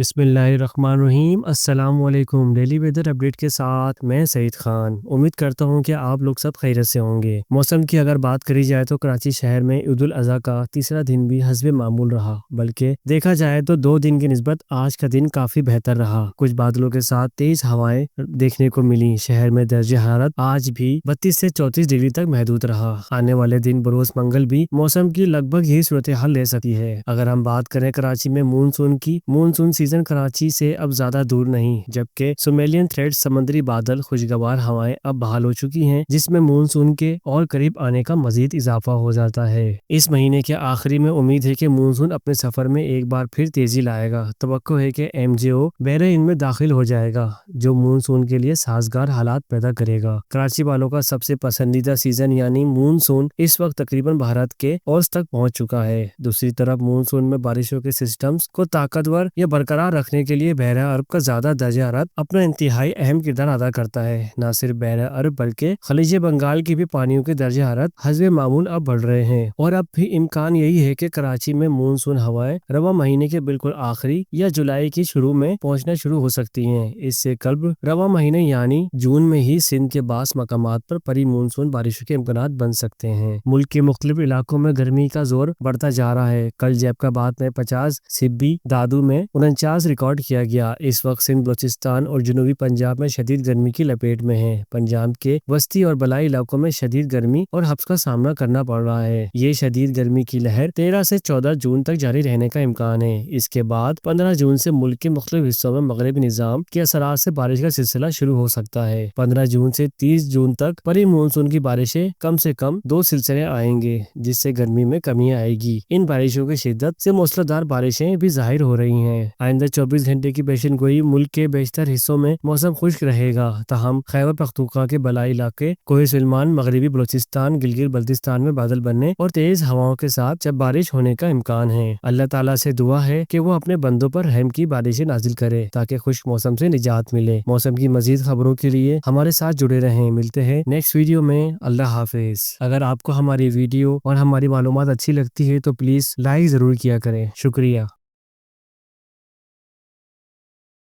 بسم اللہ الرحمن الرحیم۔ السلام علیکم۔ ڈیلی ویدر اپڈیٹ کے ساتھ میں سعید خان امید کرتا ہوں کہ آپ لوگ سب خیریت سے ہوں گے۔ موسم کی اگر بات کری جائے تو کراچی شہر میں عید الاضحیٰ کا تیسرا دن بھی حسب معمول رہا، بلکہ دیکھا جائے تو 2 دن کی نسبت آج کا دن کافی بہتر رہا۔ کچھ بادلوں کے ساتھ تیز ہوائیں دیکھنے کو ملی۔ شہر میں درجہ حرارت آج بھی 32 سے 34 ڈگری تک محدود رہا۔ آنے والے دن بروز منگل بھی موسم کی لگ بھگ ہی صورتحال لے سکتی ہے۔ اگر ہم بات کریں کراچی میں مونسون کی، مونسون سیزن کراچی سے اب زیادہ دور نہیں، جبکہ سومیلین تھریٹ سمندری بادل خوشگوار ہوائیں اب بحال ہو چکی ہیں، جس میں مونسون کے اور قریب آنے کا مزید اضافہ ہو جاتا ہے۔ اس مہینے کے آخری میں امید ہے کہ مونسون اپنے سفر میں ایک بار پھر تیزی لائے گا۔ توقع ہے کہ MJO بحر ہند میں داخل ہو جائے گا، جو مونسون کے لیے سازگار حالات پیدا کرے گا۔ کراچی والوں کا سب سے پسندیدہ سیزن یعنی مونسون اس وقت تقریباً بھارت کے اوس تک پہنچ چکا ہے۔ دوسری طرف مونسون میں بارشوں کے سسٹمز کو طاقتور یا برقرار رکھنے کے لیے بحیرہ عرب کا زیادہ درجہ حرارت اپنا انتہائی اہم کردار ادا کرتا ہے۔ نہ صرف بحیرہ عرب بلکہ خلیج بنگال کی بھی پانیوں کے درجہ حرارت حسب معمول اب بڑھ رہے ہیں، اور اب بھی امکان یہی ہے کہ کراچی میں مونسون ہوائیں رواں مہینے کے بالکل آخری یا جولائی کی شروع میں پہنچنا شروع ہو سکتی ہیں۔ اس سے قبل رواں مہینے یعنی جون میں ہی سندھ کے بعض مقامات پر پری مونسون بارشوں کے امکانات بن سکتے ہیں۔ ملک کے مختلف علاقوں میں گرمی کا زور بڑھتا جا رہا ہے۔ کل جیب آباد میں 50، سبی دادو میں 49 ریکارڈ کیا گیا۔ اس وقت سندھ، بلوچستان اور جنوبی پنجاب میں شدید گرمی کی لپیٹ میں ہیں۔ پنجاب کے وسطی اور بالائی علاقوں میں شدید گرمی اور حبس کا سامنا کرنا پڑ رہا ہے۔ یہ شدید گرمی کی لہر 13 سے 14 جون تک جاری رہنے کا امکان ہے۔ اس کے بعد 15 جون سے ملک کے مختلف حصوں میں مغربی نظام کے اثرات سے بارش کا سلسلہ شروع ہو سکتا ہے۔ 15 جون سے 30 جون تک پری مونسون کی بارشیں کم سے کم 2 سلسلے آئیں گے، جس سے گرمی میں کمی آئے گی۔ ان بارشوں کی شدت سے موسلادھار بارشیں بھی ظاہر ہو رہی ہیں۔ آئندہ 24 گھنٹے کی پیشن گوئی: ملک کے بیشتر حصوں میں موسم خشک رہے گا، تاہم خیبر پختونخوا کے بالائی علاقے، کوہ سلیمان، مغربی بلوچستان، گلگت بلتستان میں بادل بننے اور تیز ہواؤں کے ساتھ جب بارش ہونے کا امکان ہے۔ اللہ تعالیٰ سے دعا ہے کہ وہ اپنے بندوں پر رحم کی بارشیں نازل کرے تاکہ خشک موسم سے نجات ملے۔ موسم کی مزید خبروں کے لیے ہمارے ساتھ جڑے رہیں۔ ملتے ہیں نیکسٹ ویڈیو میں۔ اللہ حافظ۔ اگر آپ کو ہماری ویڈیو اور ہماری معلومات اچھی لگتی ہے تو پلیز لائک ضرور کیا کریں۔ شکریہ۔